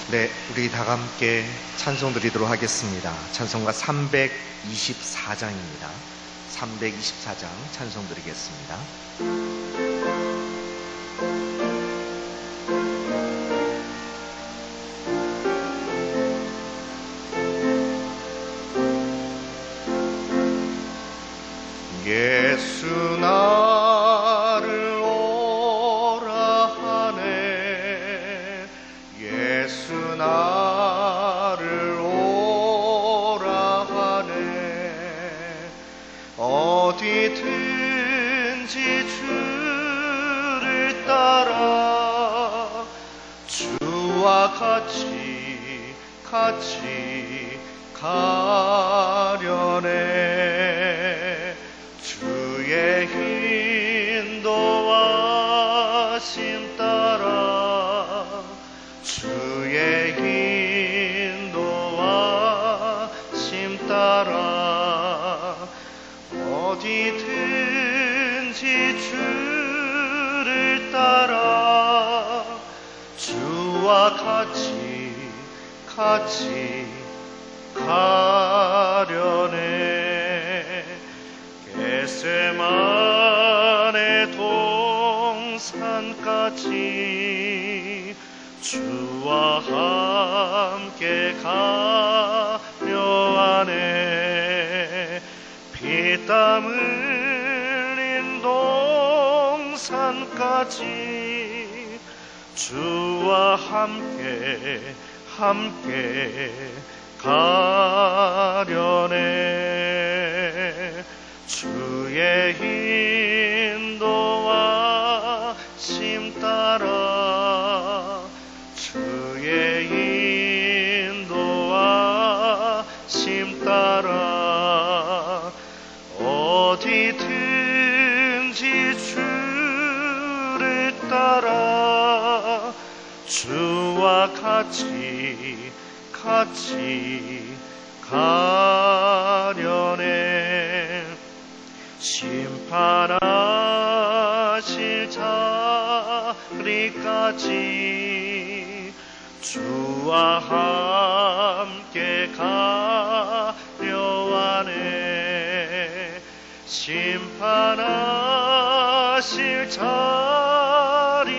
네, 우리 다 함께 찬송 드리도록 하겠습니다. 찬송가 324장입니다. 324장 찬송 드리겠습니다. 예수 나를 오라 하네. 예수 나를 오라 하네. 어디든지 주를 따라 주와 같이 가려네. 주의 인도하심 따라 주의 인도하심 따라 어디든지 주를 따라 주와 같이 가려네. 겟세마네 동산까지 주와 함께 가려 하네. 피땀 흘린 동산까지 주와 함께 가려네. 주의 인도하심 따라 주의 인도하심 따라 어디든지 주를 따라 주와 같이 가려네. 심판하실 자리까지 주와 함께 가려 하네. 심판하실 자리까지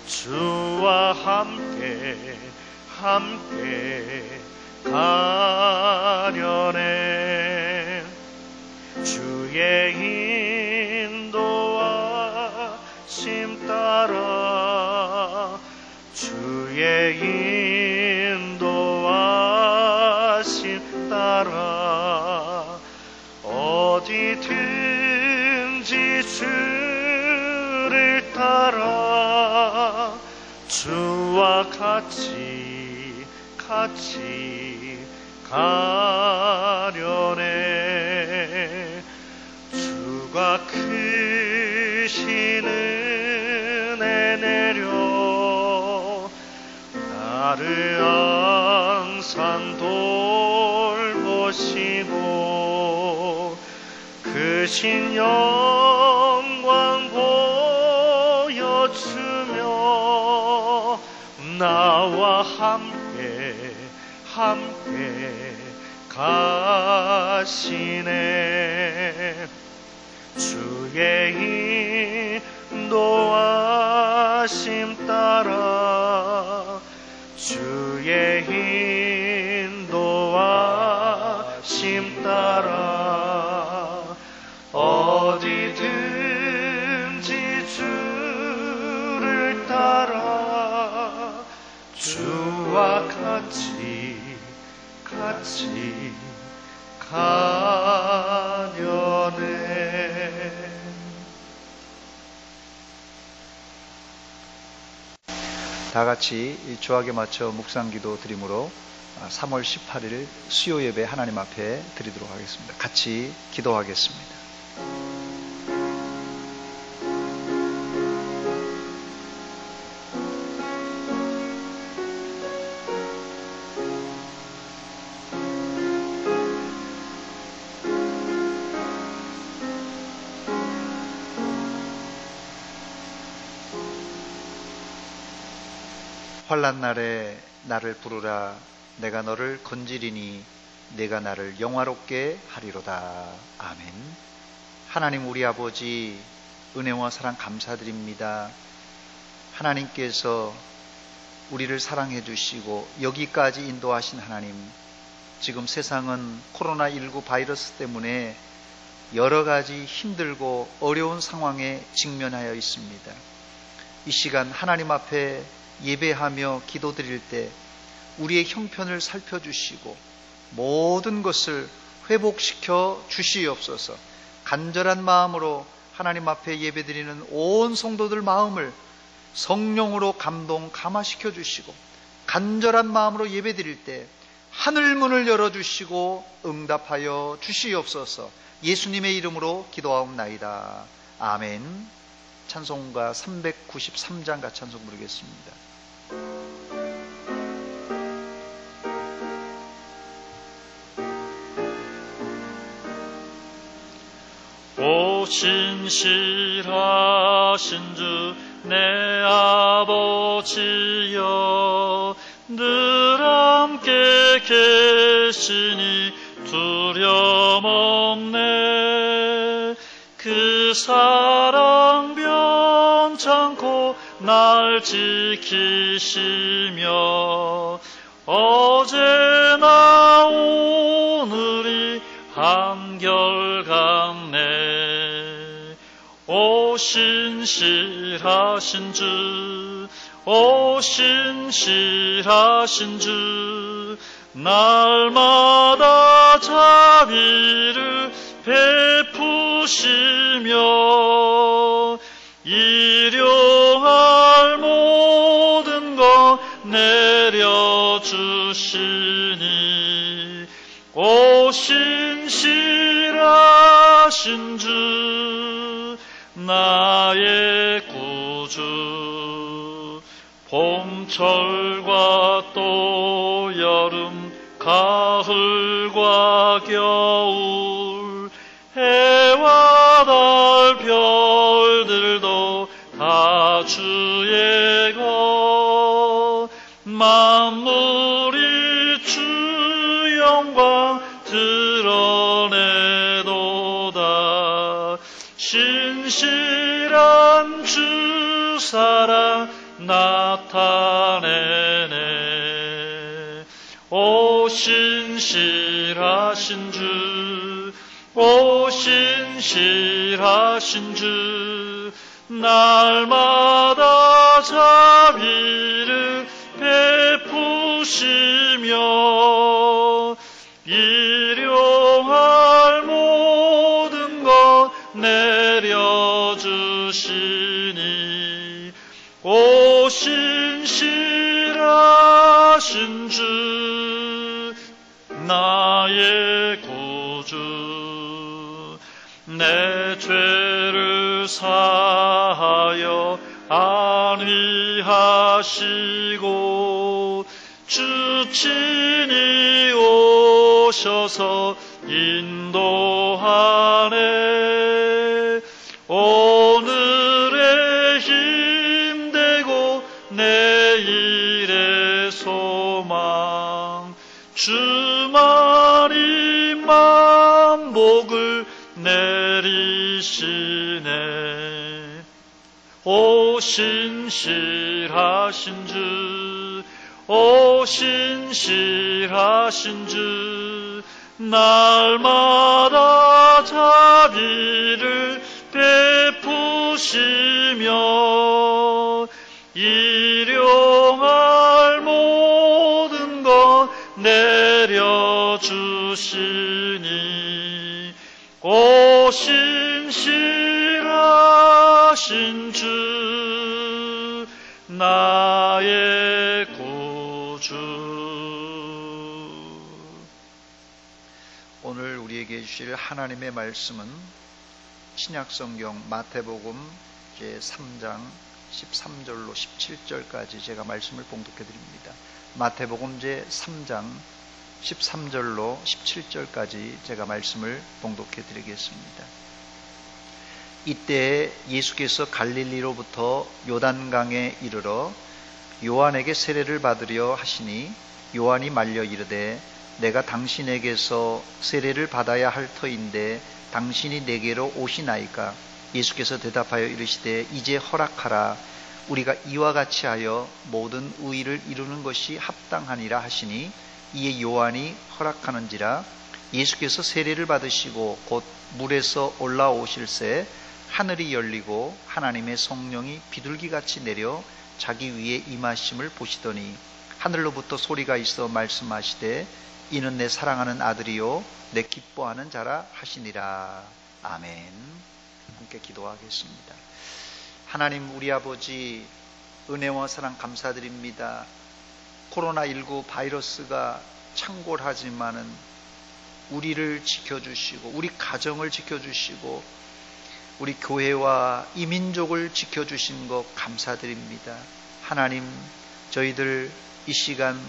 주와 함께 가려네. 주의 인도하심 따라 주의 인도하심 따라 어디든지 주를 따라 주와 같이 가려네. 주가 크신 은혜 내려 나를 항상 돌보시고 크신 영광 보여주며 나와 함께 가시네. 주의 인도하심 따라 주의 인도하심 따라 어디든지 주를 따라 주와 같이 가려네. 다 같이 주악에 맞춰 묵상기도 드림으로 3월 18일 수요 예배 하나님 앞에 드리도록 하겠습니다. 같이 기도하겠습니다. 환난 날에 나를 부르라. 내가 너를 건지리니 내가 나를 영화롭게 하리로다. 아멘. 하나님 우리 아버지, 은혜와 사랑 감사드립니다. 하나님께서 우리를 사랑해 주시고 여기까지 인도하신 하나님, 지금 세상은 코로나19 바이러스 때문에 여러 가지 힘들고 어려운 상황에 직면하여 있습니다. 이 시간 하나님 앞에 예배하며 기도드릴 때 우리의 형편을 살펴주시고 모든 것을 회복시켜 주시옵소서. 간절한 마음으로 하나님 앞에 예배드리는 온 성도들 마음을 성령으로 감화시켜 주시고, 간절한 마음으로 예배드릴 때 하늘문을 열어주시고 응답하여 주시옵소서. 예수님의 이름으로 기도하옵나이다. 아멘. 찬송가 393장 같이 찬송 부르겠습니다. 오 신실하신 주 내 아버지여, 늘 함께 계시니 두려움없네. 그 사랑 변찮고 날 지키시며 어제나 오늘이 한결같네. 오 신실하신 주, 오 신실하신 주, 날마다 자비를 베푸시며 일용할 모든 것 내려주시니 오 신실하신 주, 나의 구주. 봄철과 또 여름, 가을과 겨울, 해와 달 별들도 다 주의 것. 만물이 주 영광 드러내도다. 신실한 주 사랑 나타내네. 오 신실하신 주, 오 신실하신 주, 날마다 자비를 베푸시며 일용할 모든 것 내려주시니 오 신실하신 주, 나의 구주. 내 죄를 사하여 안위하시고 주 친히 오셔서 인도하네. 오늘의 힘되고 내일의 소망, 주만이 만복을 내리시네. 오 신실하신 주, 오 신실하신 주, 날마다 자비를 베푸시며 일용할 모든 것 내려주시니 오 신실하신 주, 나의 구주. 오늘 우리에게 주실 하나님의 말씀은 신약성경 마태복음 제3장 13절로 17절까지 제가 말씀을 봉독해 드립니다. 마태복음 제3장 13절로 17절까지 제가 말씀을 봉독해 드리겠습니다. 이때 예수께서 갈릴리로부터 요단강에 이르러 요한에게 세례를 받으려 하시니 요한이 말려 이르되 내가 당신에게서 세례를 받아야 할 터인데 당신이 내게로 오시나이까? 예수께서 대답하여 이르시되 이제 허락하라. 우리가 이와 같이 하여 모든 의를 이루는 것이 합당하니라 하시니 이에 요한이 허락하는지라. 예수께서 세례를 받으시고 곧 물에서 올라오실새 하늘이 열리고 하나님의 성령이 비둘기같이 내려 자기 위에 임하심을 보시더니 하늘로부터 소리가 있어 말씀하시되 이는 내 사랑하는 아들이요 내 기뻐하는 자라 하시니라. 아멘. 함께 기도하겠습니다. 하나님 우리 아버지, 은혜와 사랑 감사드립니다. 코로나19 바이러스가 창궐하지만은 우리를 지켜주시고 우리 가정을 지켜주시고 우리 교회와 이 민족을 지켜주신 것 감사드립니다. 하나님, 저희들 이 시간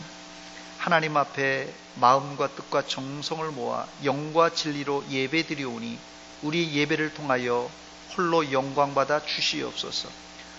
하나님 앞에 마음과 뜻과 정성을 모아 영과 진리로 예배드리오니 우리 예배를 통하여 홀로 영광받아 주시옵소서.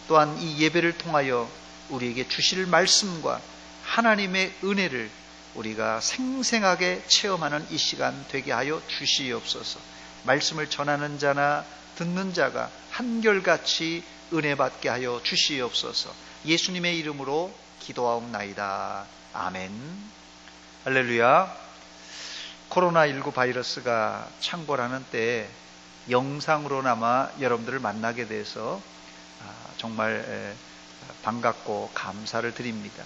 또한 이 예배를 통하여 우리에게 주실 말씀과 하나님의 은혜를 우리가 생생하게 체험하는 이 시간 되게 하여 주시옵소서. 말씀을 전하는 자나 듣는 자가 한결같이 은혜 받게 하여 주시옵소서. 예수님의 이름으로 기도하옵나이다. 아멘. 할렐루야. 코로나19 바이러스가 창궐하는 때에 영상으로나마 여러분들을 만나게 돼서 정말 반갑고 감사를 드립니다.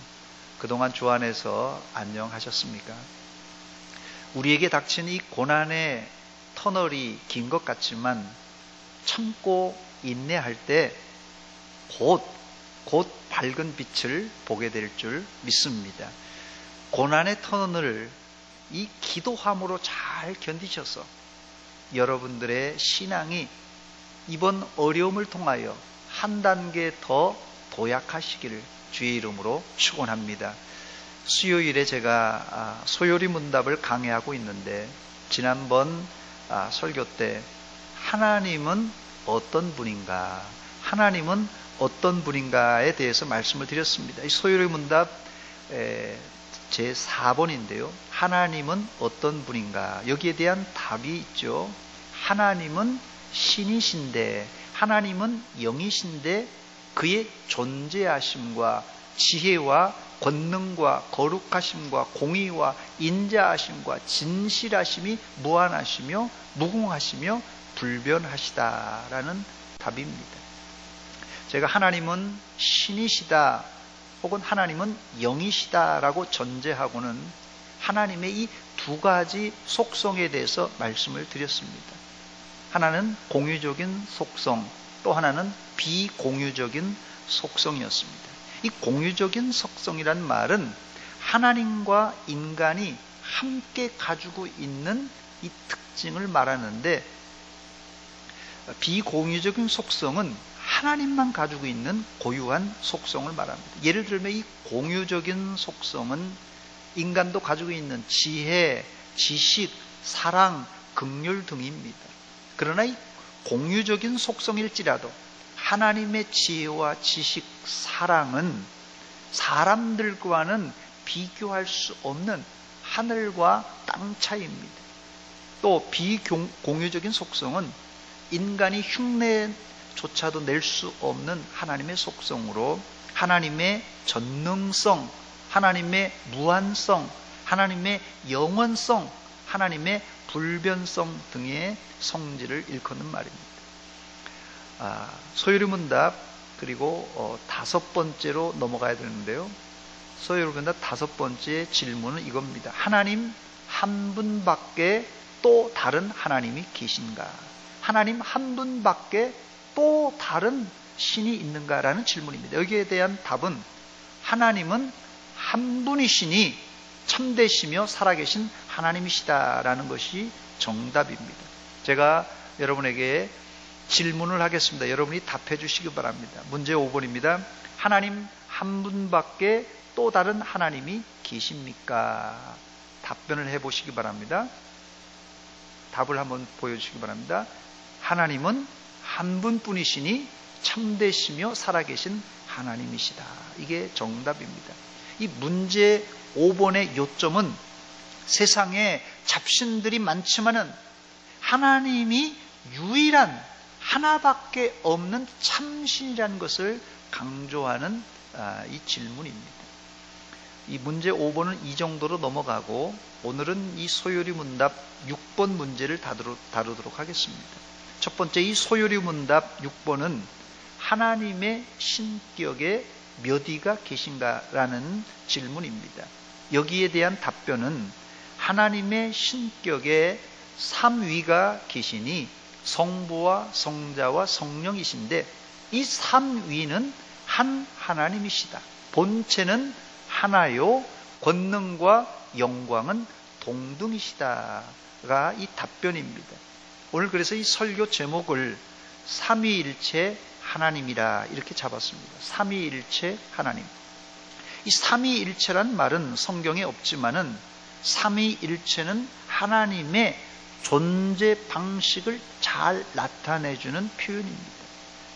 그동안 주 안에서 안녕하셨습니까? 우리에게 닥친 이 고난의 터널이 긴 것 같지만 참고 인내할 때 곧 밝은 빛을 보게 될 줄 믿습니다. 고난의 터널을 이 기도함으로 잘 견디셔서 여러분들의 신앙이 이번 어려움을 통하여 한 단계 더 도약하시기를 주의 이름으로 축원합니다. 수요일에 제가 소요리 문답을 강해하고 있는데 지난번 설교 때 하나님은 어떤 분인가, 하나님은 어떤 분인가에 대해서 말씀을 드렸습니다. 이 소요리 문답 제 4번인데요. 하나님은 어떤 분인가? 여기에 대한 답이 있죠. 하나님은 신이신데, 하나님은 영이신데 그의 존재하심과 지혜와 권능과 거룩하심과 공의와 인자하심과 진실하심이 무한하시며 무궁하시며 불변하시다라는 답입니다. 제가 하나님은 신이시다 혹은 하나님은 영이시다라고 전제하고는 하나님의 이 두 가지 속성에 대해서 말씀을 드렸습니다. 하나는 공유적인 속성, 또 하나는 비공유적인 속성이었습니다. 이 공유적인 속성이란 말은 하나님과 인간이 함께 가지고 있는 이 특징을 말하는데, 비공유적인 속성은 하나님만 가지고 있는 고유한 속성을 말합니다. 예를 들면 이 공유적인 속성은 인간도 가지고 있는 지혜, 지식, 사랑, 긍휼 등입니다. 그러나 이 공유적인 속성일지라도 하나님의 지혜와 지식, 사랑은 사람들과는 비교할 수 없는 하늘과 땅 차이입니다. 또 비공유적인 속성은 인간이 흉내조차도 낼 수 없는 하나님의 속성으로 하나님의 전능성, 하나님의 무한성, 하나님의 영원성, 하나님의 불변성 등의 성질을 일컫는 말입니다. 소요리 문답 그리고 5번째로 넘어가야 되는데요. 소요리 문답 5번째 질문은 이겁니다. 하나님 한 분밖에 또 다른 하나님이 계신가? 하나님 한 분밖에 또 다른 신이 있는가라는 질문입니다. 여기에 대한 답은 하나님은 한 분이시니 참되시며 살아계신 하나님이시다라는 것이 정답입니다. 제가 여러분에게 질문을 하겠습니다. 여러분이 답해 주시기 바랍니다. 문제 5번입니다. 하나님 한 분밖에 또 다른 하나님이 계십니까? 답변을 해보시기 바랍니다. 답을 한번 보여주시기 바랍니다. 하나님은 한 분뿐이시니 참되시며 살아계신 하나님이시다. 이게 정답입니다. 이 문제 5번의 요점은 세상에 잡신들이 많지만은 하나님이 유일한 하나밖에 없는 참신이라는 것을 강조하는 이 질문입니다. 이 문제 5번은 이 정도로 넘어가고 오늘은 이 소요리 문답 6번 문제를 다루도록 하겠습니다. 첫 번째 이 소요리 문답 6번은 하나님의 신격에 몇 위가 계신가라는 질문입니다. 여기에 대한 답변은 하나님의 신격에 3위가 계시니 성부와 성자와 성령이신데 이 3위는 한 하나님이시다. 본체는 하나요 권능과 영광은 동등이시다가 이 답변입니다. 오늘 그래서 이 설교 제목을 삼위일체 하나님이라 이렇게 잡았습니다. 삼위일체 하나님. 이 삼위일체란 말은 성경에 없지만은 삼위일체는 하나님의 존재 방식을 잘 나타내주는 표현입니다.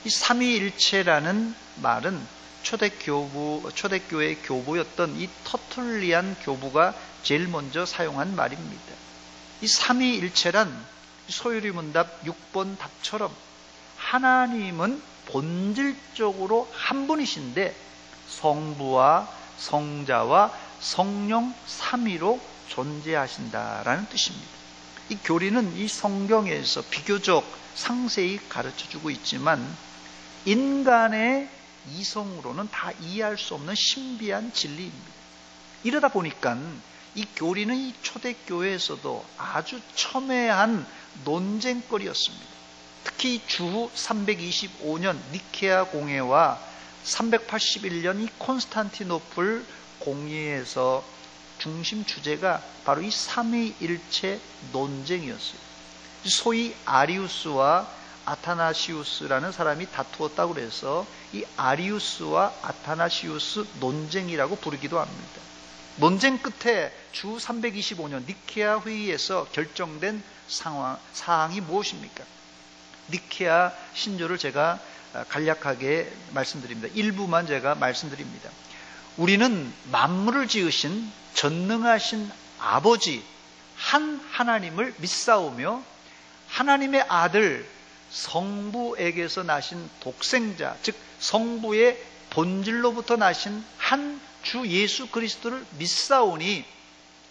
이 삼위일체라는 말은 초대교회의 교부였던 이 터툴리안 교부가 제일 먼저 사용한 말입니다. 이 삼위일체란 소요리 문답 6번 답처럼 하나님은 본질적으로 한 분이신데 성부와 성자와 성령 삼위로 존재하신다라는 뜻입니다. 이 교리는 이 성경에서 비교적 상세히 가르쳐주고 있지만 인간의 이성으로는 다 이해할 수 없는 신비한 진리입니다. 이러다 보니까 이 교리는 이 초대교회에서도 아주 첨예한 논쟁거리였습니다. 특히 주후 325년 니케아 공회와 381년 이 콘스탄티노플 공의에서 중심 주제가 바로 이 삼위일체 논쟁이었어요. 소위 아리우스와 아타나시우스라는 사람이 다투었다고 해서 이 아리우스와 아타나시우스 논쟁이라고 부르기도 합니다. 논쟁 끝에 주 325년 니케아 회의에서 결정된 사항이 무엇입니까? 니케아 신조를 제가 간략하게 말씀드립니다. 일부만 제가 말씀드립니다. 우리는 만물을 지으신 전능하신 아버지 한 하나님을 믿사오며 하나님의 아들 성부에게서 나신 독생자, 즉 성부의 본질로부터 나신 한 주 예수 그리스도를 믿사오니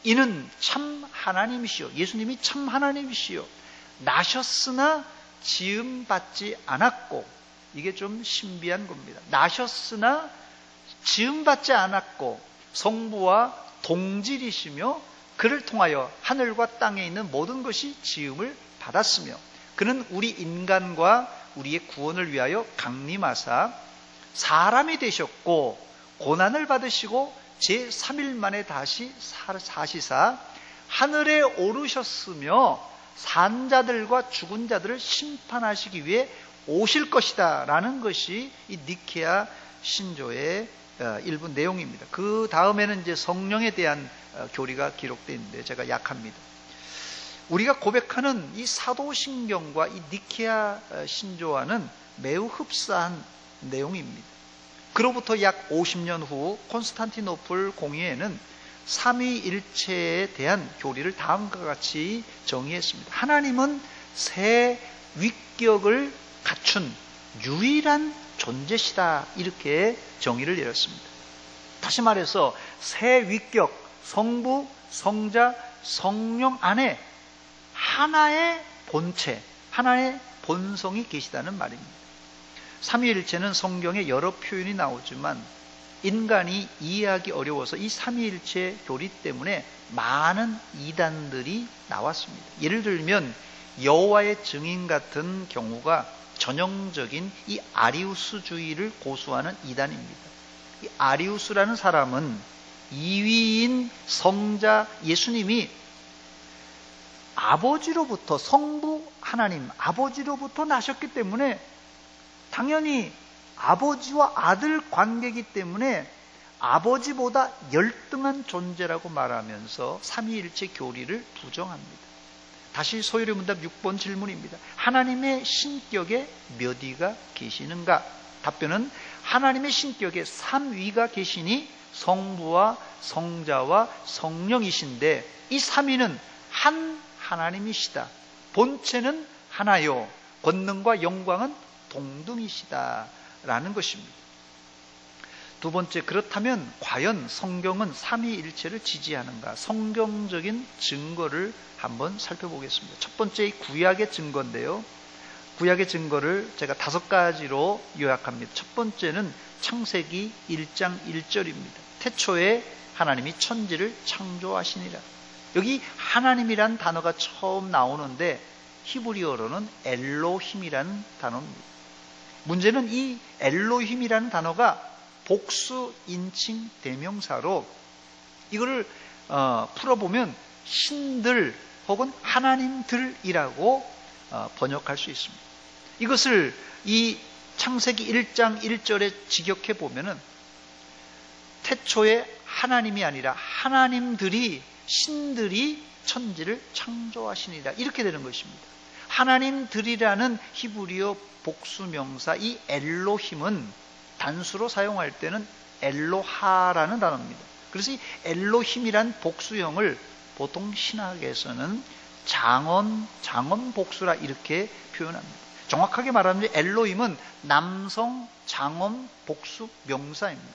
이는 참 하나님이시요, 예수님이 참 하나님이시요, 나셨으나 지음받지 않았고, 이게 좀 신비한 겁니다. 나셨으나 지음받지 않았고 성부와 동질이시며 그를 통하여 하늘과 땅에 있는 모든 것이 지음을 받았으며 그는 우리 인간과 우리의 구원을 위하여 강림하사 사람이 되셨고 고난을 받으시고 제3일 만에 다시 사시사 하늘에 오르셨으며 산자들과 죽은 자들을 심판하시기 위해 오실 것이다 라는 것이 이 니케아 신조의 일부 내용입니다. 그 다음에는 이제 성령에 대한 교리가 기록되어 있는데 제가 약합니다. 우리가 고백하는 이 사도신경과 이 니케아 신조와는 매우 흡사한 내용입니다. 그로부터 약 50년 후 콘스탄티노플 공의회는 삼위일체에 대한 교리를 다음과 같이 정의했습니다. 하나님은 새 위격을 갖춘 유일한 존재시다, 이렇게 정의를 내렸습니다. 다시 말해서 새 위격, 성부, 성자, 성령 안에 하나의 본체, 하나의 본성이 계시다는 말입니다. 삼위일체는 성경에 여러 표현이 나오지만 인간이 이해하기 어려워서 이 삼위일체 교리 때문에 많은 이단들이 나왔습니다. 예를 들면 여호와의 증인 같은 경우가 전형적인 이 아리우스주의를 고수하는 이단입니다. 이 아리우스라는 사람은 이위인 성자 예수님이 아버지로부터, 성부 하나님 아버지로부터 나셨기 때문에 당연히 아버지와 아들 관계이기 때문에 아버지보다 열등한 존재라고 말하면서 삼위일체 교리를 부정합니다. 다시 소요리 문답 6번 질문입니다. 하나님의 신격에 몇 위가 계시는가? 답변은 하나님의 신격에 삼위가 계시니 성부와 성자와 성령이신데 이 삼위는 한 하나님이시다. 본체는 하나요, 권능과 영광은 동등이시다라는 것입니다. 두 번째, 그렇다면 과연 성경은 삼위일체를 지지하는가? 성경적인 증거를 한번 살펴보겠습니다. 첫 번째, 구약의 증거인데요. 구약의 증거를 제가 5가지로 요약합니다. 첫 번째는 창세기 1장 1절입니다. 태초에 하나님이 천지를 창조하시니라. 여기 하나님이란 단어가 처음 나오는데 히브리어로는 엘로힘이라는 단어입니다. 문제는 이 엘로힘이라는 단어가 복수 인칭 대명사로 이거를 풀어보면 신들 혹은 하나님들이라고 번역할 수 있습니다. 이것을 이 창세기 1장 1절에 직역해 보면은 태초에 하나님이 아니라 하나님들이, 신들이 천지를 창조하시니라, 이렇게 되는 것입니다. 하나님들이라는 히브리어 복수명사 이 엘로힘은 단수로 사용할 때는 엘로하라는 단어입니다. 그래서 이 엘로힘이란 복수형을 보통 신학에서는 장언 복수라 이렇게 표현합니다. 정확하게 말하면 엘로힘은 남성 장언 복수 명사입니다.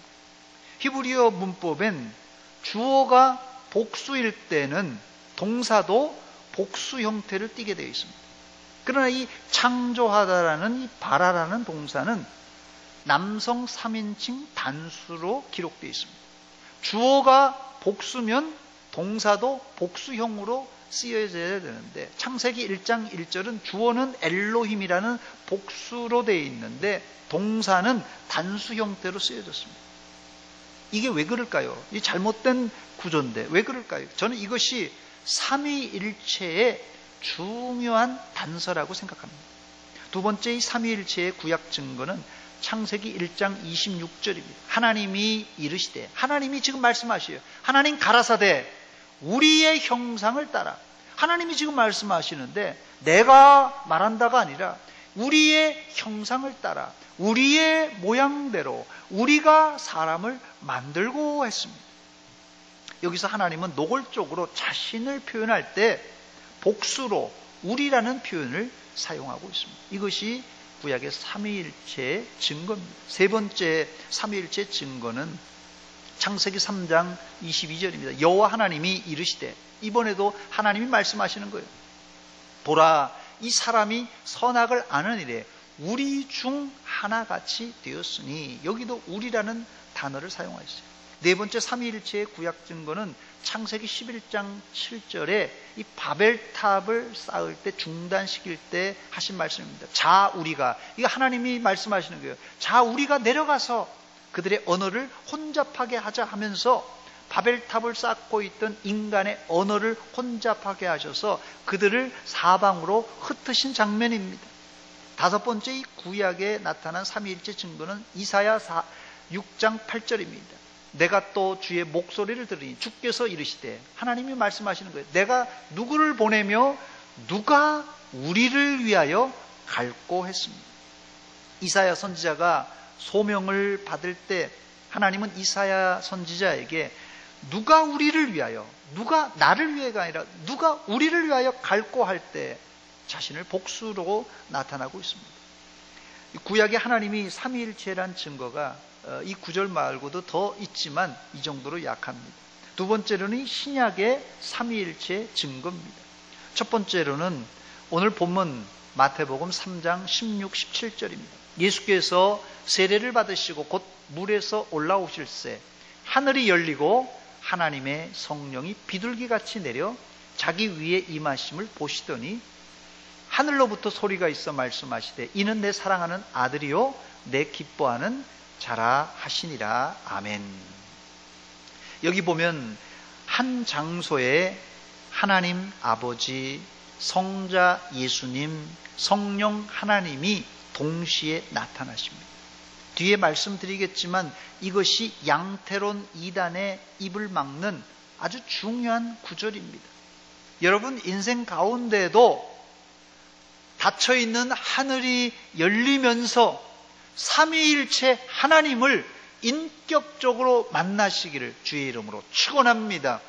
히브리어 문법엔 주어가 복수일 때는 동사도 복수 형태를 띠게 되어 있습니다. 그러나 이 창조하다라는 이 바라라는 동사는 남성 3인칭 단수로 기록되어 있습니다. 주어가 복수면 동사도 복수형으로 쓰여져야 되는데 창세기 1장 1절은 주어는 엘로힘이라는 복수로 되어 있는데 동사는 단수 형태로 쓰여졌습니다. 이게 왜 그럴까요? 이 잘못된 구조인데 왜 그럴까요? 저는 이것이 삼위일체의 중요한 단서라고 생각합니다. 두 번째, 이 삼위일체의 구약 증거는 창세기 1장 26절입니다. 하나님이 이르시되, 하나님이 지금 말씀하셔요. 하나님 가라사대 우리의 형상을 따라. 하나님이 지금 말씀하시는데 내가 말한다가 아니라 우리의 형상을 따라 우리의 모양대로 우리가 사람을 만들고 했습니다. 여기서 하나님은 노골적으로 자신을 표현할 때 복수로 우리라는 표현을 사용하고 있습니다. 이것이 구약의 삼위일체의 증거입니다. 세 번째 삼위일체의 증거는 창세기 3장 22절입니다. 여호와 하나님이 이르시되, 이번에도 하나님이 말씀하시는 거예요. 보라, 이 사람이 선악을 아는 일에 우리 중 하나같이 되었으니, 여기도 우리라는 단어를 사용하였어요. 네 번째 삼위일체의 구약 증거는 창세기 11장 7절에 이 바벨탑을 쌓을 때 중단시킬 때 하신 말씀입니다. 자 우리가, 이거 하나님이 말씀하시는 거예요. 자 우리가 내려가서 그들의 언어를 혼잡하게 하자 하면서 바벨탑을 쌓고 있던 인간의 언어를 혼잡하게 하셔서 그들을 사방으로 흩으신 장면입니다. 다섯 번째, 이 구약에 나타난 삼위일체 증거는 이사야 6장 8절입니다. 내가 또 주의 목소리를 들으니 주께서 이르시되, 하나님이 말씀하시는 거예요. 내가 누구를 보내며 누가 우리를 위하여 갈고 했습니다. 이사야 선지자가 소명을 받을 때 하나님은 이사야 선지자에게 누가 우리를 위하여, 누가 나를 위해가 아니라 누가 우리를 위하여 갈고 할 때 자신을 복수로 나타나고 있습니다. 구약의 하나님이 삼위일체란 증거가 이 구절 말고도 더 있지만 이 정도로 약합니다. 두 번째로는 신약의 삼위일체 증거입니다. 첫 번째로는 오늘 본문 마태복음 3장 16, 17절입니다. 예수께서 세례를 받으시고 곧 물에서 올라오실새 하늘이 열리고 하나님의 성령이 비둘기같이 내려 자기 위에 임하심을 보시더니 하늘로부터 소리가 있어 말씀하시되, 이는 내 사랑하는 아들이요 내 기뻐하는 자라 하시니라. 아멘. 여기 보면 한 장소에 하나님 아버지, 성자 예수님, 성령 하나님이 동시에 나타나십니다. 뒤에 말씀드리겠지만 이것이 양태론 이단의 입을 막는 아주 중요한 구절입니다. 여러분 인생 가운데에도 닫혀있는 하늘이 열리면서 삼위일체 하나님을 인격적으로 만나시기를 주의 이름으로 축원합니다.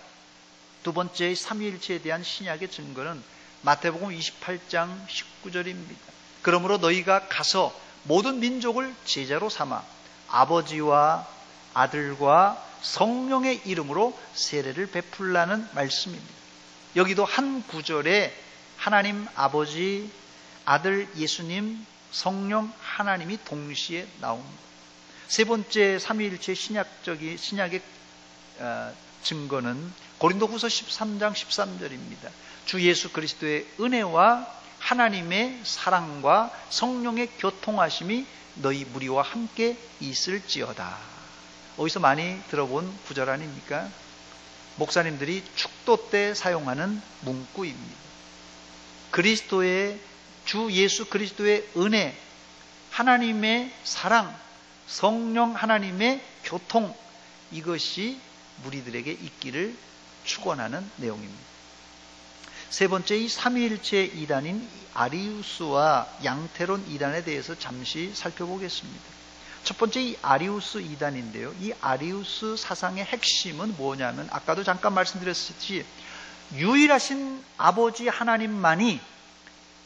두 번째 삼위일체에 대한 신약의 증거는 마태복음 28장 19절입니다. 그러므로 너희가 가서 모든 민족을 제자로 삼아 아버지와 아들과 성령의 이름으로 세례를 베풀라는 말씀입니다. 여기도 한 구절에 하나님 아버지, 아들 예수님, 성령 하나님이 동시에 나옵니다. 세 번째 삼위일체 신약의 증거는 고린도후서 13장 13절입니다. 주 예수 그리스도의 은혜와 하나님의 사랑과 성령의 교통하심이 너희 무리와 함께 있을지어다. 어디서 많이 들어본 구절 아닙니까? 목사님들이 축도 때 사용하는 문구입니다. 그리스도의 주 예수 그리스도의 은혜, 하나님의 사랑, 성령 하나님의 교통, 이것이 무리들에게 있기를 축원하는 내용입니다. 세 번째, 이 삼위일체 이단인 아리우스와 양태론 이단에 대해서 잠시 살펴보겠습니다. 첫 번째, 이 아리우스 이단인데요. 이 아리우스 사상의 핵심은 뭐냐면 아까도 잠깐 말씀드렸듯이 유일하신 아버지 하나님만이,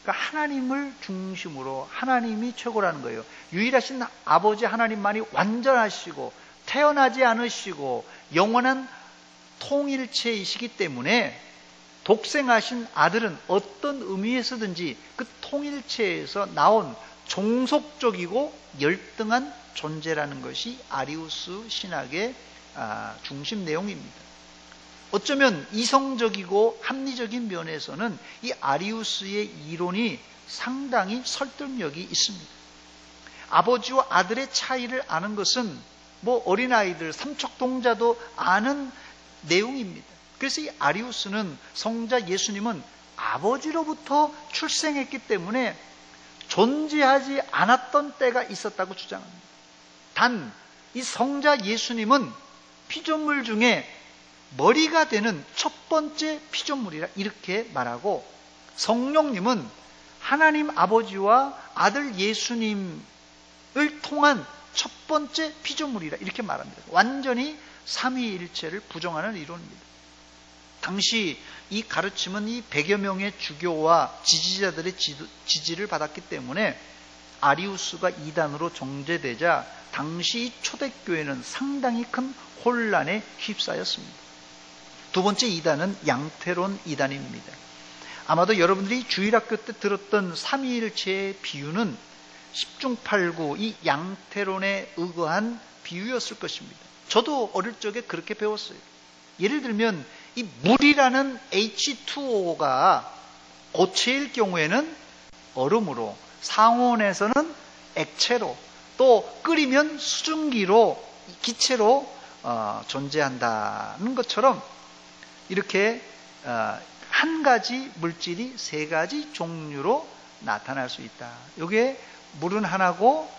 그러니까 하나님을 중심으로 하나님이 최고라는 거예요. 유일하신 아버지 하나님만이 완전하시고 태어나지 않으시고 영원한 통일체이시기 때문에 독생하신 아들은 어떤 의미에서든지 그 통일체에서 나온 종속적이고 열등한 존재라는 것이 아리우스 신학의 중심 내용입니다. 어쩌면 이성적이고 합리적인 면에서는 이 아리우스의 이론이 상당히 설득력이 있습니다. 아버지와 아들의 차이를 아는 것은 뭐 어린아이들, 삼척동자도 아는 내용입니다. 그래서 이 아리우스는 성자 예수님은 아버지로부터 출생했기 때문에 존재하지 않았던 때가 있었다고 주장합니다. 단, 이 성자 예수님은 피조물 중에 머리가 되는 첫 번째 피조물이라 이렇게 말하고, 성령님은 하나님 아버지와 아들 예수님을 통한 첫 번째 피조물이라 이렇게 말합니다. 완전히 삼위일체를 부정하는 이론입니다. 당시 이 가르침은 이 100여 명의 주교와 지지자들의 지지를 받았기 때문에 아리우스가 이단으로 정죄되자 당시 초대교회는 상당히 큰 혼란에 휩싸였습니다. 두 번째 이단은 양태론 이단입니다. 아마도 여러분들이 주일학교 때 들었던 삼위일체의 비유는 10중 8구 이 양태론에 의거한 비유였을 것입니다. 저도 어릴 적에 그렇게 배웠어요. 예를 들면 이 물이라는 H2O가 고체일 경우에는 얼음으로, 상온에서는 액체로, 또 끓이면 수증기로, 기체로 존재한다는 것처럼 이렇게 한 가지 물질이 세 가지 종류로 나타날 수 있다. 이게 물은 하나고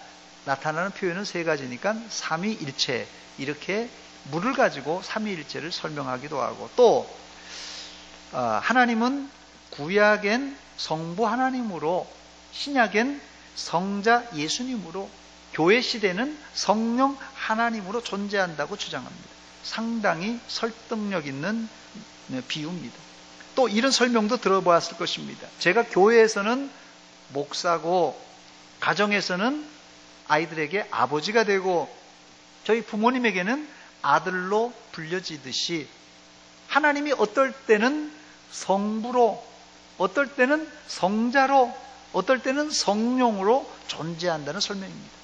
나타나는 표현은 세 가지니까 삼위일체, 이렇게 물을 가지고 삼위일체를 설명하기도 하고, 또 하나님은 구약엔 성부 하나님으로, 신약엔 성자 예수님으로, 교회 시대는 성령 하나님으로 존재한다고 주장합니다. 상당히 설득력 있는 비유입니다. 또 이런 설명도 들어보았을 것입니다. 제가 교회에서는 목사고 가정에서는 아이들에게 아버지가 되고 저희 부모님에게는 아들로 불려지듯이 하나님이 어떨 때는 성부로, 어떨 때는 성자로, 어떨 때는 성령으로 존재한다는 설명입니다.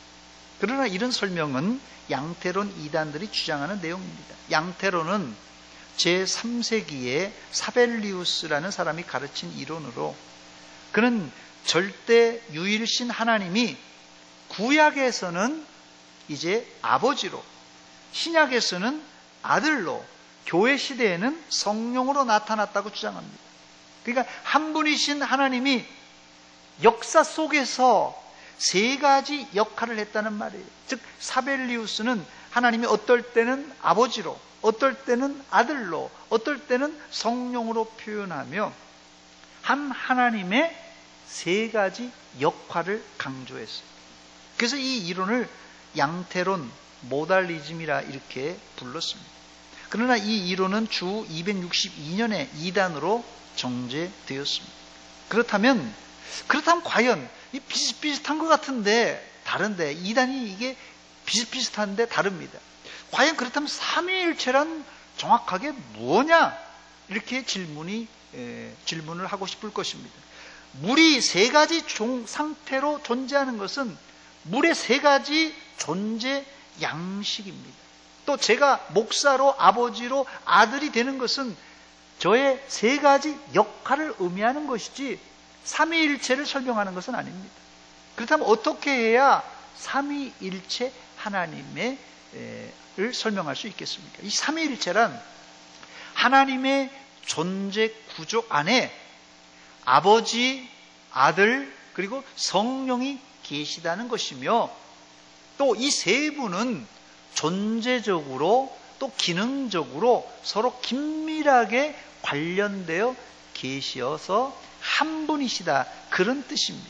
그러나 이런 설명은 양태론 이단들이 주장하는 내용입니다. 양태론은 제3세기에 사벨리우스라는 사람이 가르친 이론으로, 그는 절대 유일신 하나님이 구약에서는 이제 아버지로, 신약에서는 아들로, 교회 시대에는 성령으로 나타났다고 주장합니다. 그러니까 한 분이신 하나님이 역사 속에서 세 가지 역할을 했다는 말이에요. 즉 사벨리우스는 하나님이 어떨 때는 아버지로, 어떨 때는 아들로, 어떨 때는 성령으로 표현하며 한 하나님의 세 가지 역할을 강조했어요. 그래서 이 이론을 양태론, 모달리즘이라 이렇게 불렀습니다. 그러나 이 이론은 주 262년에 이단으로 정제되었습니다. 그렇다면 과연 이 비슷비슷한 것 같은데 다른데, 이단이 이게 비슷비슷한데 다릅니다. 과연 그렇다면 삼위일체란 정확하게 뭐냐? 이렇게 질문을 하고 싶을 것입니다. 물이 세 가지 상태로 존재하는 것은 물의 세 가지 존재 양식입니다. 또 제가 목사로, 아버지로, 아들이 되는 것은 저의 세 가지 역할을 의미하는 것이지 삼위일체를 설명하는 것은 아닙니다. 그렇다면 어떻게 해야 삼위일체 하나님을 설명할 수 있겠습니까? 이 삼위일체란 하나님의 존재 구조 안에 아버지, 아들, 그리고 성령이 계시다는 것이며, 또 이 세 분은 존재적으로 또 기능적으로 서로 긴밀하게 관련되어 계시어서 한 분이시다, 그런 뜻입니다.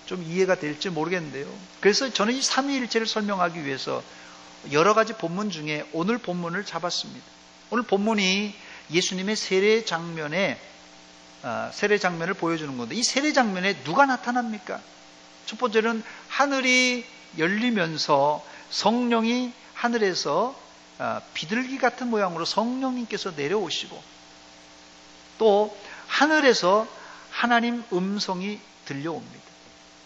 좀 이해가 될지 모르겠는데요. 그래서 저는 이 삼위일체를 설명하기 위해서 여러 가지 본문 중에 오늘 본문을 잡았습니다. 오늘 본문이 예수님의 세례 장면을 보여주는 건데, 이 세례 장면에 누가 나타납니까? 첫 번째는 하늘이 열리면서 성령이 하늘에서 비둘기 같은 모양으로 성령님께서 내려오시고, 또 하늘에서 하나님 음성이 들려옵니다.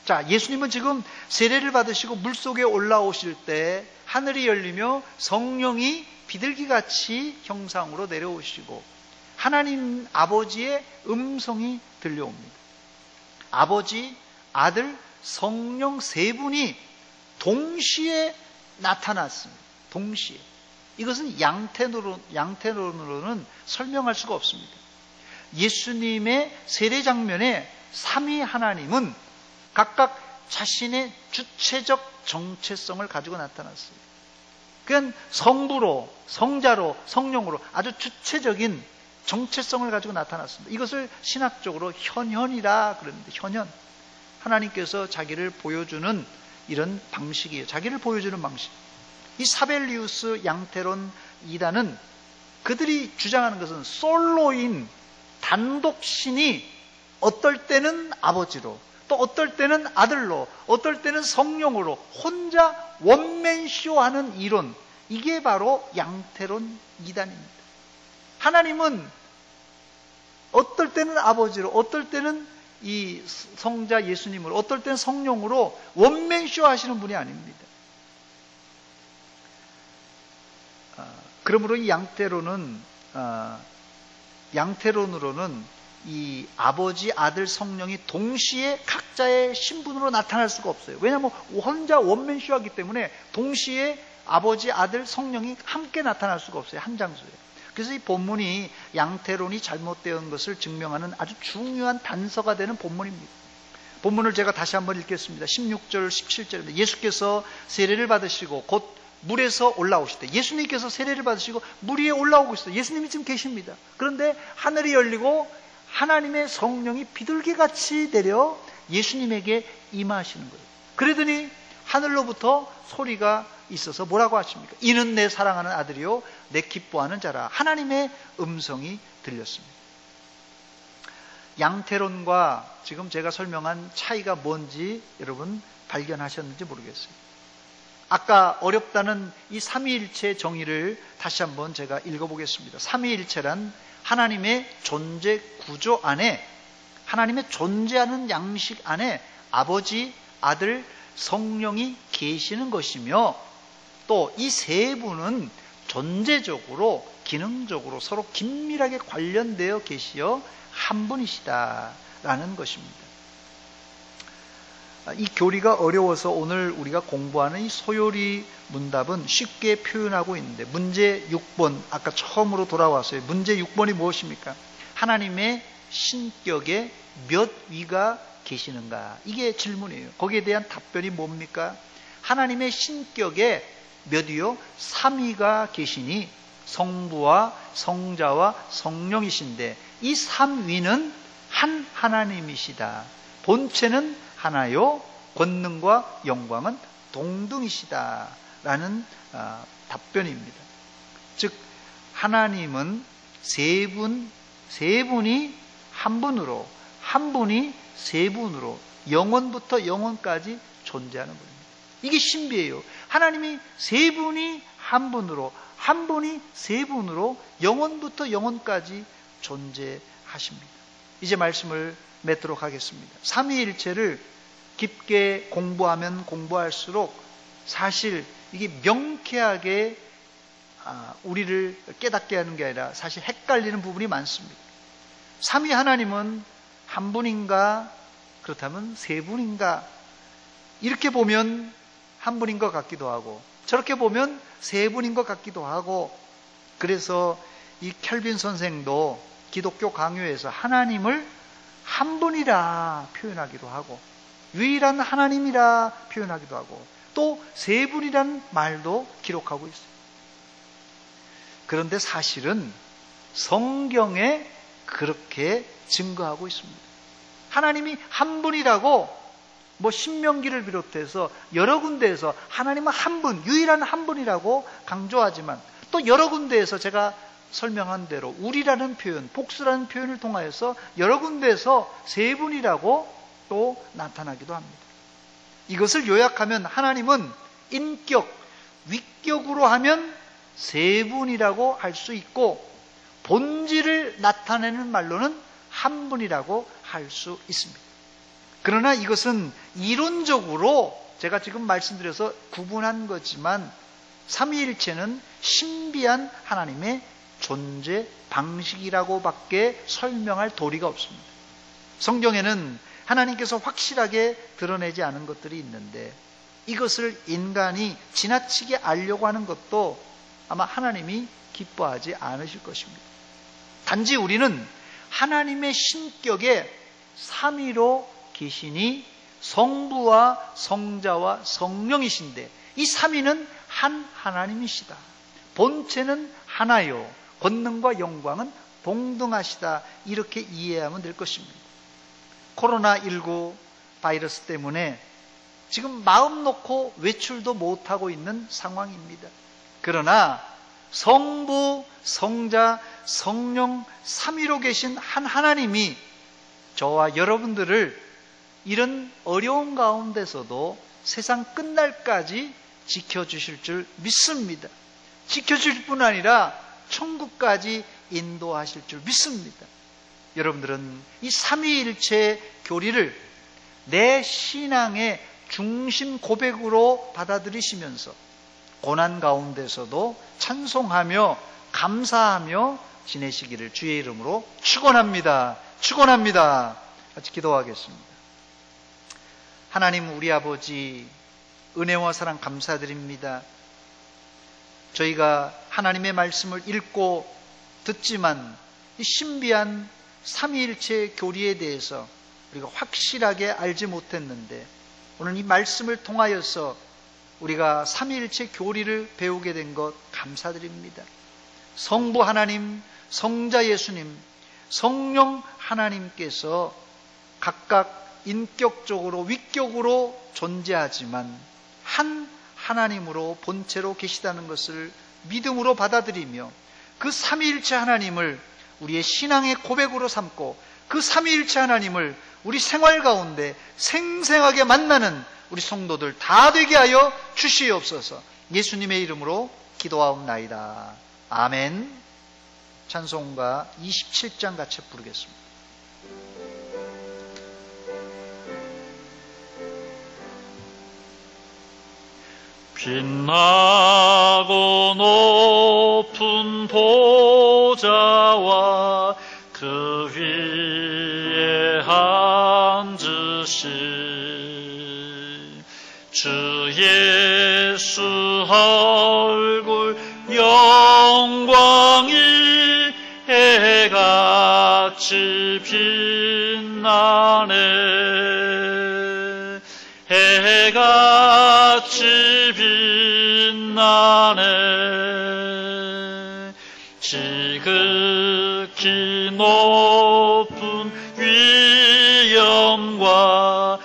자, 예수님은 지금 세례를 받으시고 물속에 올라오실 때 하늘이 열리며 성령이 비둘기같이 형상으로 내려오시고 하나님 아버지의 음성이 들려옵니다. 아버지, 아들, 성령 세 분이 동시에 나타났습니다. 동시에. 이것은 양태론으로는 설명할 수가 없습니다. 예수님의 세례 장면에 삼위 하나님은 각각 자신의 주체적 정체성을 가지고 나타났어요. 그건 성부로, 성자로, 성령으로 아주 주체적인 정체성을 가지고 나타났습니다. 이것을 신학적으로 현현이라 그럽니다. 현현. 하나님께서 자기를 보여주는 이런 방식이에요. 자기를 보여주는 방식. 이 사벨리우스 양태론 이단은 그들이 주장하는 것은 솔로인 단독신이 어떨 때는 아버지로, 또 어떨 때는 아들로, 어떨 때는 성령으로 혼자 원맨쇼하는 이론, 이게 바로 양태론 이단입니다. 하나님은 어떨 때는 아버지로, 어떨 때는 이 성자 예수님으로, 어떨 때는 성령으로 원맨쇼 하시는 분이 아닙니다. 그러므로 이 양태론으로는 이 아버지, 아들, 성령이 동시에 각자의 신분으로 나타날 수가 없어요. 왜냐하면 혼자 원맨쇼 하기 때문에 동시에 아버지, 아들, 성령이 함께 나타날 수가 없어요. 한 장소에. 그래서 이 본문이 양태론이 잘못된 것을 증명하는 아주 중요한 단서가 되는 본문입니다. 본문을 제가 다시 한번 읽겠습니다. 16절, 17절입니다. 예수께서 세례를 받으시고 곧 물에서 올라오실 때, 예수님께서 세례를 받으시고 물 위에 올라오고 있어요. 예수님이 지금 계십니다. 그런데 하늘이 열리고 하나님의 성령이 비둘기같이 내려 예수님에게 임하시는 거예요. 그러더니 하늘로부터 소리가 있어서 뭐라고 하십니까? 이는 내 사랑하는 아들이요 내 기뻐하는 자라. 하나님의 음성이 들렸습니다. 양태론과 지금 제가 설명한 차이가 뭔지 여러분 발견하셨는지 모르겠어요. 아까 어렵다는 이 삼위일체 정의를 다시 한번 제가 읽어보겠습니다. 삼위일체란 하나님의 존재 구조 안에, 하나님의 존재하는 양식 안에 아버지, 아들, 성령이 계시는 것이며, 또 이 세 분은 존재적으로, 기능적으로 서로 긴밀하게 관련되어 계시어 한 분이시다라는 것입니다. 이 교리가 어려워서 오늘 우리가 공부하는 이 소요리 문답은 쉽게 표현하고 있는데, 문제 6번, 아까 처음으로 돌아왔어요. 문제 6번이 무엇입니까? 하나님의 신격에 몇 위가 계시는가? 이게 질문이에요. 거기에 대한 답변이 뭡니까? 하나님의 신격에 몇 위요? 3위가 계시니 성부와 성자와 성령이신데, 이 3위는 한 하나님이시다. 본체는 하나요, 권능과 영광은 동등이시다라는 답변입니다. 즉 하나님은 세 분이 한 분으로, 한 분이 세 분으로 영원부터 영원까지 존재하는 분입니다. 이게 신비예요. 하나님이 세 분이 한 분으로, 한 분이 세 분으로 영원부터 영원까지 존재하십니다. 이제 말씀을 맺도록 하겠습니다. 삼위일체를 깊게 공부하면 공부할수록 사실 이게 명쾌하게 우리를 깨닫게 하는 게 아니라 사실 헷갈리는 부분이 많습니다. 삼위 하나님은 한 분인가? 그렇다면 세 분인가? 이렇게 보면 한 분인 것 같기도 하고 저렇게 보면 세 분인 것 같기도 하고, 그래서 이 켈빈 선생도 기독교 강요에서 하나님을 한 분이라 표현하기도 하고 유일한 하나님이라 표현하기도 하고 또 세 분이라는 말도 기록하고 있어요. 그런데 사실은 성경에 그렇게 증거하고 있습니다. 하나님이 한 분이라고 신명기를 비롯해서 여러 군데에서 하나님은 한 분, 유일한 한 분이라고 강조하지만 또 여러 군데에서 제가 설명한 대로 우리라는 표현, 복수라는 표현을 통하여서 여러 군데에서 세 분이라고 또 나타나기도 합니다. 이것을 요약하면 하나님은 인격, 위격으로 하면 세 분이라고 할 수 있고 본질을 나타내는 말로는 한 분이라고 할 수 있습니다. 그러나 이것은 이론적으로 제가 지금 말씀드려서 구분한 거지만 삼위일체는 신비한 하나님의 존재 방식이라고밖에 설명할 도리가 없습니다. 성경에는 하나님께서 확실하게 드러내지 않은 것들이 있는데 이것을 인간이 지나치게 알려고 하는 것도 아마 하나님이 기뻐하지 않으실 것입니다. 단지 우리는 하나님의 신격에 삼위로 계시니 성부와 성자와 성령이신데 이 삼위는 한 하나님이시다. 본체는 하나요. 권능과 영광은 동등하시다. 이렇게 이해하면 될 것입니다. 코로나19 바이러스 때문에 지금 마음 놓고 외출도 못하고 있는 상황입니다. 그러나 성부, 성자, 성령 삼위로 계신 한 하나님이 저와 여러분들을 이런 어려운 가운데서도 세상 끝날까지 지켜주실 줄 믿습니다. 지켜주실 뿐 아니라 천국까지 인도하실 줄 믿습니다. 여러분들은 이 삼위일체 교리를 내 신앙의 중심 고백으로 받아들이시면서 고난 가운데서도 찬송하며 감사하며 지내시기를 주의 이름으로 축원합니다. 축원합니다. 같이 기도하겠습니다. 하나님 우리 아버지 은혜와 사랑 감사드립니다. 저희가 하나님의 말씀을 읽고 듣지만 이 신비한 삼위일체 교리에 대해서 우리가 확실하게 알지 못했는데 오늘 이 말씀을 통하여서 우리가 삼위일체 교리를 배우게 된 것 감사드립니다. 성부 하나님, 성자 예수님, 성령 하나님께서 각각 인격적으로 위격으로 존재하지만 한 하나님으로 본체로 계시다는 것을 믿음으로 받아들이며 그 삼위일체 하나님을 우리의 신앙의 고백으로 삼고 그 삼위일체 하나님을 우리 생활 가운데 생생하게 만나는 우리 성도들 다 되게 하여 주시옵소서. 예수님의 이름으로 기도하옵나이다. 아멘. 찬송가 27장 같이 부르겠습니다. 빛나고 높은 보좌와 그 위에 앉으신 주 예수 얼굴 영광이 해같이 빛나네. 해같이 빛나네. 지극히 높은 위엄과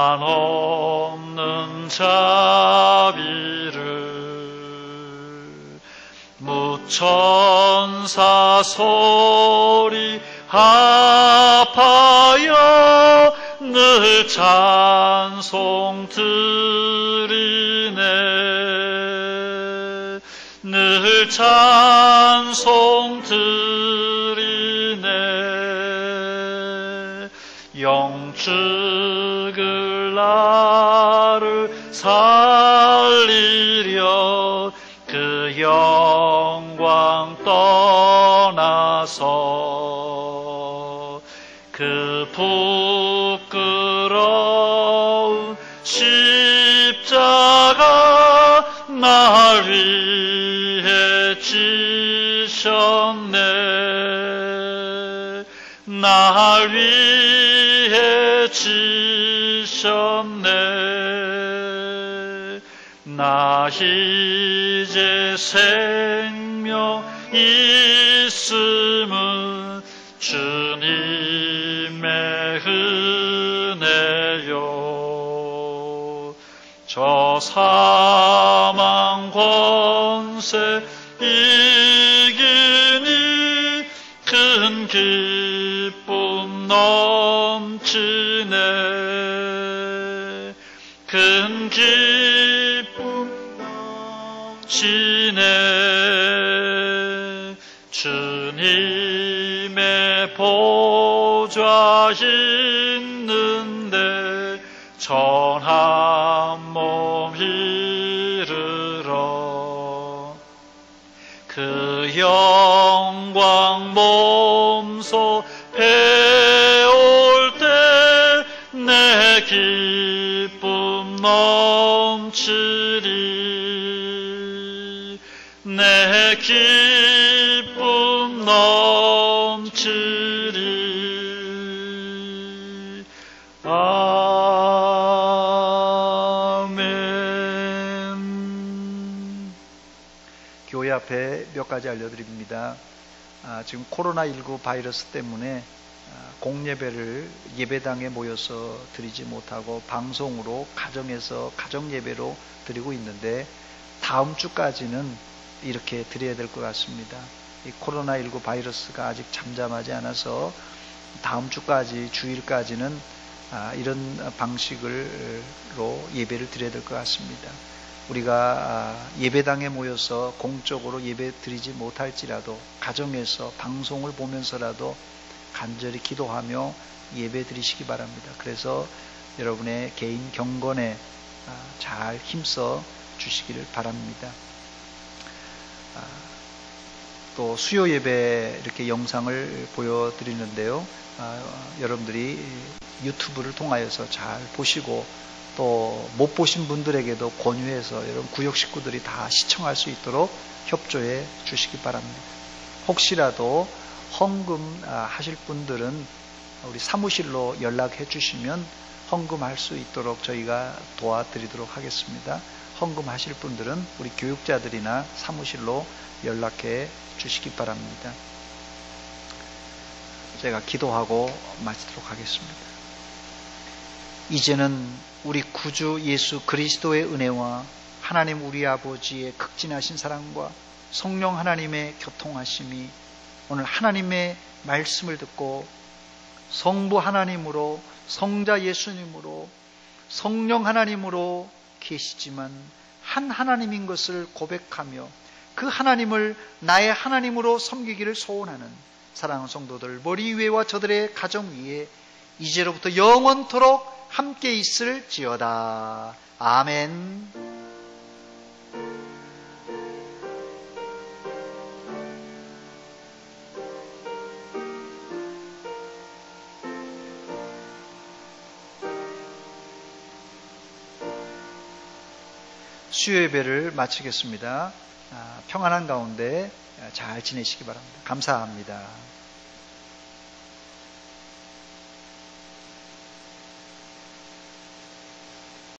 한없는 자비를 무천사 소리 합하여 늘 찬송 드리네. 늘 찬송 드리네. 영축을 나를 살리려 그 영광 떠나서 그 부끄러운 십자가 날 위해 지셨네. 날 위해 지셨네. 나 이제 생명 있음은 주님의 은혜요. 저 사망 권세 이기니 큰 기쁨 넘치네. 큰 기쁨 넘치네. 주님의 보좌 있는데 전한 몸 이르러 그 영광 몸소 배울 때 내 기쁨 넘치리. 내 기쁨 넘치리. 아멘. 교회 앞에 몇 가지 알려드립니다. 지금 코로나19 바이러스 때문에 공예배를 예배당에 모여서 드리지 못하고 방송으로 가정에서 가정예배로 드리고 있는데 다음 주까지는 이렇게 드려야 될 것 같습니다. 이 코로나19 바이러스가 아직 잠잠하지 않아서 다음 주까지 주일까지는 이런 방식으로 예배를 드려야 될 것 같습니다. 우리가 예배당에 모여서 공적으로 예배 드리지 못할지라도 가정에서 방송을 보면서라도 간절히 기도하며 예배 드리시기 바랍니다. 그래서 여러분의 개인 경건에 잘 힘써 주시기를 바랍니다. 또 수요 예배 이렇게 영상을 보여드리는데요. 여러분들이 유튜브를 통하여서 잘 보시고 또 못 보신 분들에게도 권유해서 여러분 구역 식구들이 다 시청할 수 있도록 협조해 주시기 바랍니다. 혹시라도 헌금 하실 분들은 우리 사무실로 연락해 주시면 헌금할 수 있도록 저희가 도와드리도록 하겠습니다. 헌금하실 분들은 우리 교육자들이나 사무실로 연락해 주시기 바랍니다. 제가 기도하고 마치도록 하겠습니다. 이제는 우리 구주 예수 그리스도의 은혜와 하나님 우리 아버지의 극진하신 사랑과 성령 하나님의 교통하심이 오늘 하나님의 말씀을 듣고 성부 하나님으로 성자 예수님으로 성령 하나님으로 계시지만 한 하나님인 것을 고백하며 그 하나님을 나의 하나님으로 섬기기를 소원하는 사랑하는 성도들 머리 위에와 저들의 가정 위에 이제로부터 영원토록 함께 있을지어다. 아멘. 수요 예배를 마치겠습니다. 평안한 가운데 잘 지내시기 바랍니다. 감사합니다.